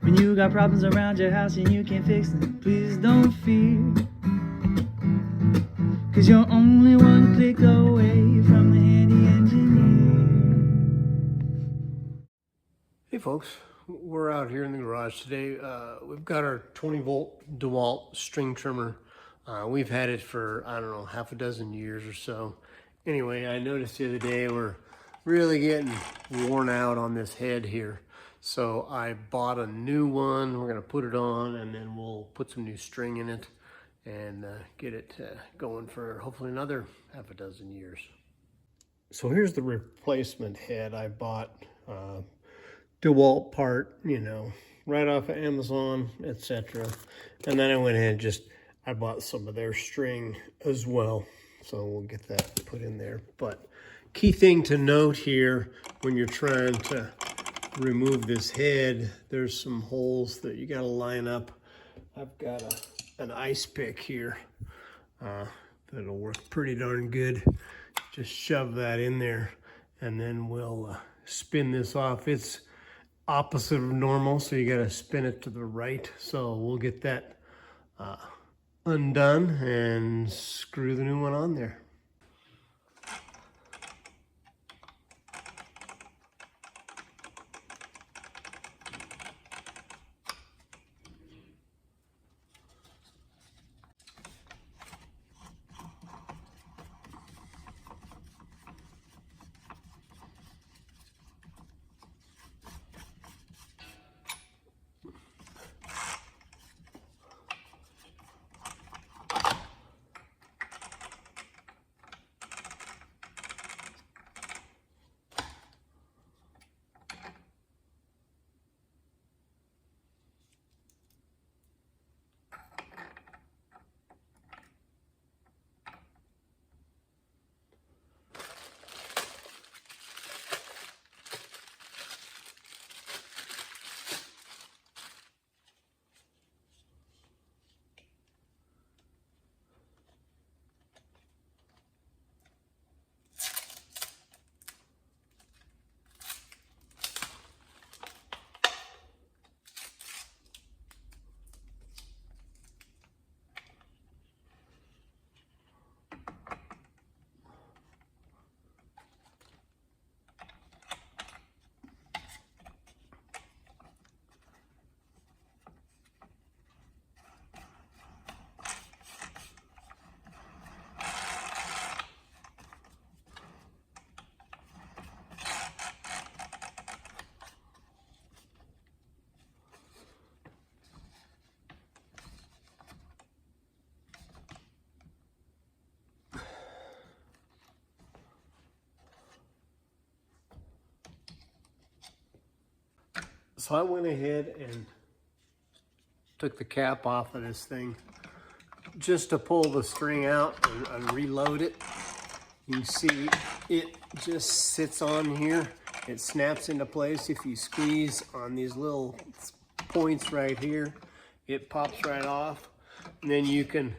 When you got problems around your house and you can't fix them, please don't fear. 'Cause you're only one click away from the handy engineer. Hey folks, we're out here in the garage today. We've got our 20-volt Dewalt string trimmer. We've had it for, I don't know, half a dozen years or so. Anyway, I noticed the other day we're really getting worn out on this head here. So I bought a new one. We're gonna put it on and then we'll put some new string in it and get it going for hopefully another half a dozen years. So here's the replacement head I bought. Dewalt part, you know, right off of Amazon, etc. And then I went ahead and I bought some of their string as well. So we'll get that put in there. But key thing to note here when you're trying to remove this head, there's some holes that you got to line up. I've got an ice pick here that'll work pretty darn good. Just shove that in there and then we'll spin this off. It's opposite of normal, so you got to spin it to the right. So we'll get that undone and screw the new one on there. So I went ahead and took the cap off of this thing just to pull the string out and reload it. You see it just sits on here. It snaps into place. If you squeeze on these little points right here, it pops right off. And then you can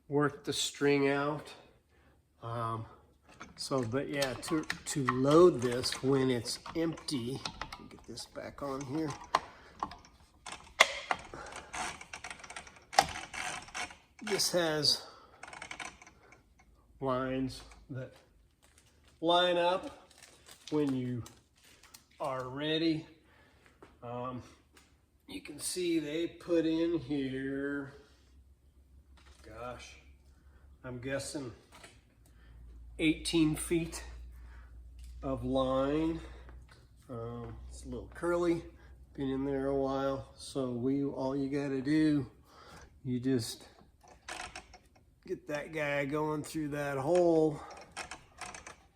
work the string out. But yeah, to load this when it's empty, get this back on here. This has lines that line up when you are ready. You can see they put in here, gosh, I'm guessing 18 feet of line. It's a little curly, been in there a while. So all you gotta do, you just get that guy going through that hole,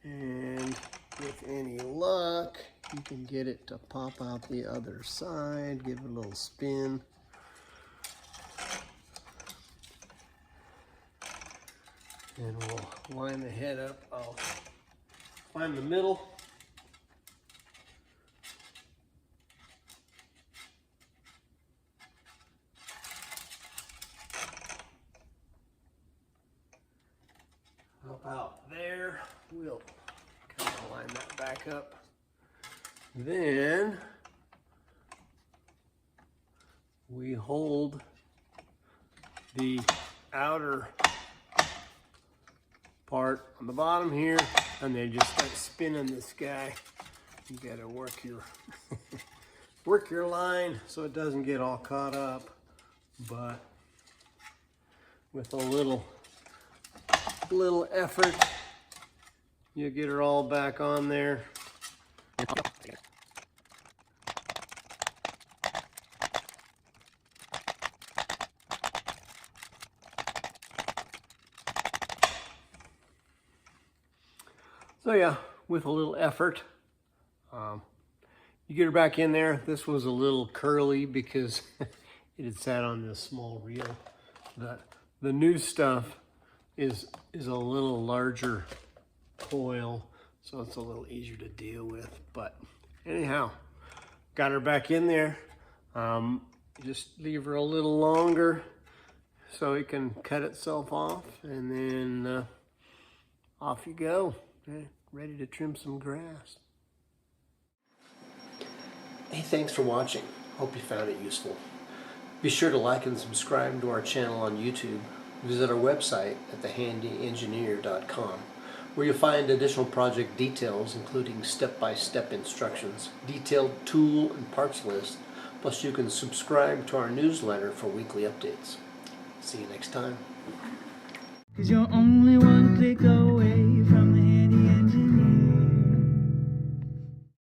and with any luck, you can get it to pop out the other side. Give it a little spin. And we'll line the head up. I'll find the middle. About there, we'll kind of line that back up. Then we hold the outer part on the bottom here, and they just start spinning this guy. You gotta work your work your line so it doesn't get all caught up, but with a little effort, you get her all back on there. So yeah, with a little effort, you get her back in there. This was a little curly because it had sat on this small reel. The new stuff is a little larger coil, so it's a little easier to deal with. But anyhow, got her back in there. Just leave her a little longer so it can cut itself off, and then off you go. Okay, ready to trim some grass. Hey, thanks for watching. Hope you found it useful. Be sure to like and subscribe to our channel on YouTube. Visit our website at thehandyengineer.com, where you'll find additional project details, including step-by-step instructions, detailed tool and parts lists, plus you can subscribe to our newsletter for weekly updates. See you next time. 'Cause you're only one click away